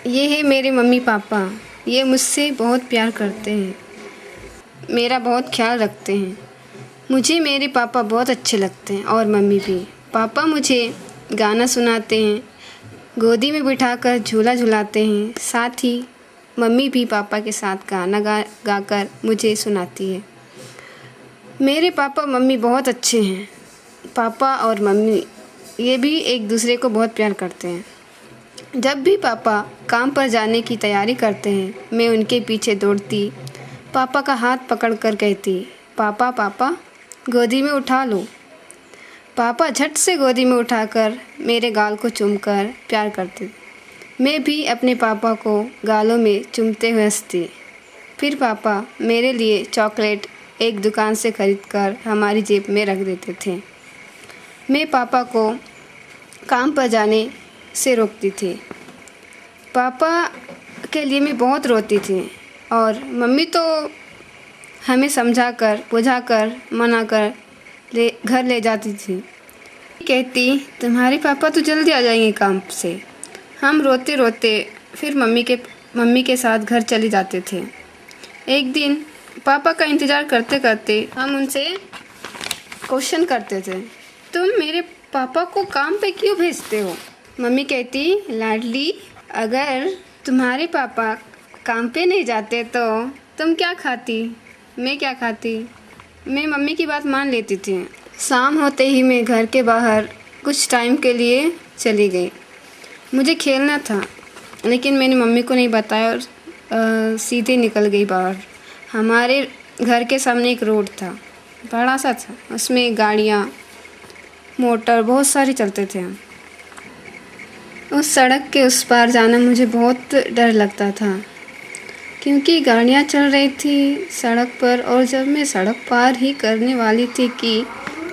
ये है मेरे मम्मी पापा। ये मुझसे बहुत प्यार करते हैं, मेरा बहुत ख्याल रखते हैं। मुझे मेरे पापा बहुत अच्छे लगते हैं और मम्मी भी। पापा मुझे गाना सुनाते हैं, गोदी में बिठाकर झूला झुलाते हैं। साथ ही मम्मी भी पापा के साथ गाना गाकर मुझे सुनाती है। मेरे पापा मम्मी बहुत अच्छे हैं। पापा और मम्मी ये भी एक दूसरे को बहुत प्यार करते हैं। जब भी पापा काम पर जाने की तैयारी करते हैं, मैं उनके पीछे दौड़ती, पापा का हाथ पकड़कर कहती, पापा पापा गोदी में उठा लो। पापा झट से गोदी में उठाकर मेरे गाल को चूमकर प्यार करते। मैं भी अपने पापा को गालों में चूमते हुए हंसती। फिर पापा मेरे लिए चॉकलेट एक दुकान से खरीदकर हमारी जेब में रख देते थे। मैं पापा को काम पर जाने से रोकती थी। पापा के लिए मैं बहुत रोती थी और मम्मी तो हमें समझाकर बुझाकर मनाकर घर ले जाती थी। कहती, तुम्हारे पापा तो जल्दी आ जाएंगे काम से। हम रोते रोते फिर मम्मी के साथ घर चले जाते थे। एक दिन पापा का इंतज़ार करते करते हम उनसे क्वेश्चन करते थे, तुम मेरे पापा को काम पे क्यों भेजते हो? मम्मी कहती, लाडली अगर तुम्हारे पापा काम पे नहीं जाते तो तुम क्या खाती? मैं क्या खाती? मैं मम्मी की बात मान लेती थी। शाम होते ही मैं घर के बाहर कुछ टाइम के लिए चली गई। मुझे खेलना था, लेकिन मैंने मम्मी को नहीं बताया और सीधे निकल गई बाहर। हमारे घर के सामने एक रोड था, बड़ा सा था। उसमें गाड़ियाँ मोटर बहुत सारे चलते थे। उस सड़क के उस पार जाना मुझे बहुत डर लगता था, क्योंकि गाड़ियाँ चल रही थी सड़क पर। और जब मैं सड़क पार ही करने वाली थी कि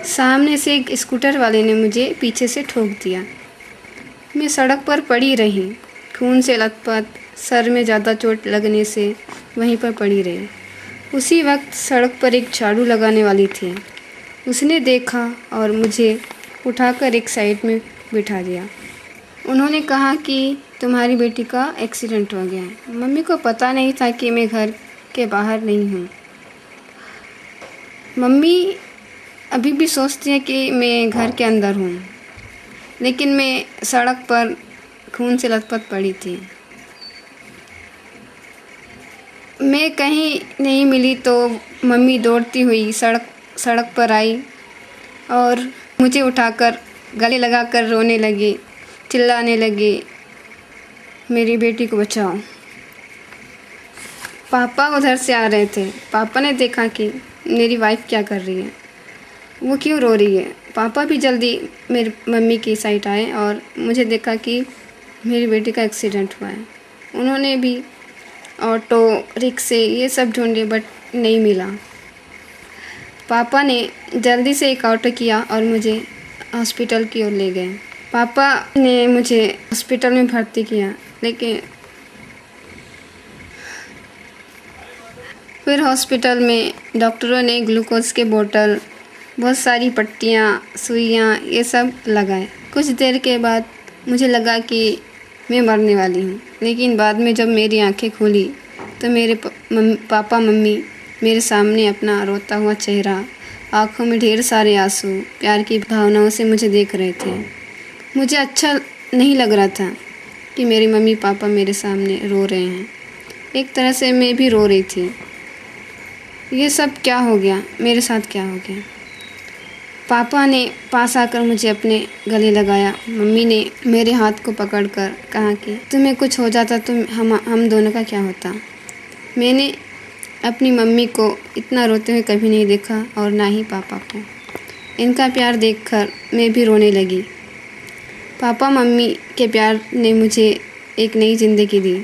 सामने से एक स्कूटर वाले ने मुझे पीछे से ठोक दिया। मैं सड़क पर पड़ी रही, खून से लथपथ, सर में ज़्यादा चोट लगने से वहीं पर पड़ी रही। उसी वक्त सड़क पर एक झाड़ू लगाने वाली थी। उसने देखा और मुझे उठाकर एक साइड में बिठा दिया। उन्होंने कहा कि तुम्हारी बेटी का एक्सीडेंट हो गया है। मम्मी को पता नहीं था कि मैं घर के बाहर नहीं हूँ। मम्मी अभी भी सोचती है कि मैं घर के अंदर हूँ, लेकिन मैं सड़क पर खून से लथपथ पड़ी थी। मैं कहीं नहीं मिली तो मम्मी दौड़ती हुई सड़क पर आई और मुझे उठाकर गले लगाकर रोने लगी, चिल्लाने लगी, मेरी बेटी को बचाओ। पापा उधर से आ रहे थे। पापा ने देखा कि मेरी वाइफ क्या कर रही है, वो क्यों रो रही है। पापा भी जल्दी मेरी मम्मी की साइड आए और मुझे देखा कि मेरी बेटी का एक्सीडेंट हुआ है। उन्होंने भी ऑटो रिक्शे ये सब ढूंढे बट नहीं मिला। पापा ने जल्दी से एक ऑटो किया और मुझे हॉस्पिटल की ओर ले गए। पापा ने मुझे हॉस्पिटल में भर्ती किया, लेकिन फिर हॉस्पिटल में डॉक्टरों ने ग्लूकोज के बोतल, बहुत सारी पट्टियाँ, सुइयाँ ये सब लगाए। कुछ देर के बाद मुझे लगा कि मैं मरने वाली हूँ, लेकिन बाद में जब मेरी आंखें खुली तो मेरे पापा मम्मी मेरे सामने अपना रोता हुआ चेहरा, आँखों में ढेर सारे आंसू, प्यार की भावनाओं से मुझे देख रहे थे। मुझे अच्छा नहीं लग रहा था कि मेरे मम्मी पापा मेरे सामने रो रहे हैं। एक तरह से मैं भी रो रही थी। ये सब क्या हो गया? मेरे साथ क्या हो गया? पापा ने पास आकर मुझे अपने गले लगाया। मम्मी ने मेरे हाथ को पकड़कर कहा कि तुम्हें कुछ हो जाता तो हम दोनों का क्या होता। मैंने अपनी मम्मी को इतना रोते हुए कभी नहीं देखा और ना ही पापा को। इनका प्यार देखकर मैं भी रोने लगी। पापा मम्मी के प्यार ने मुझे एक नई ज़िंदगी दी।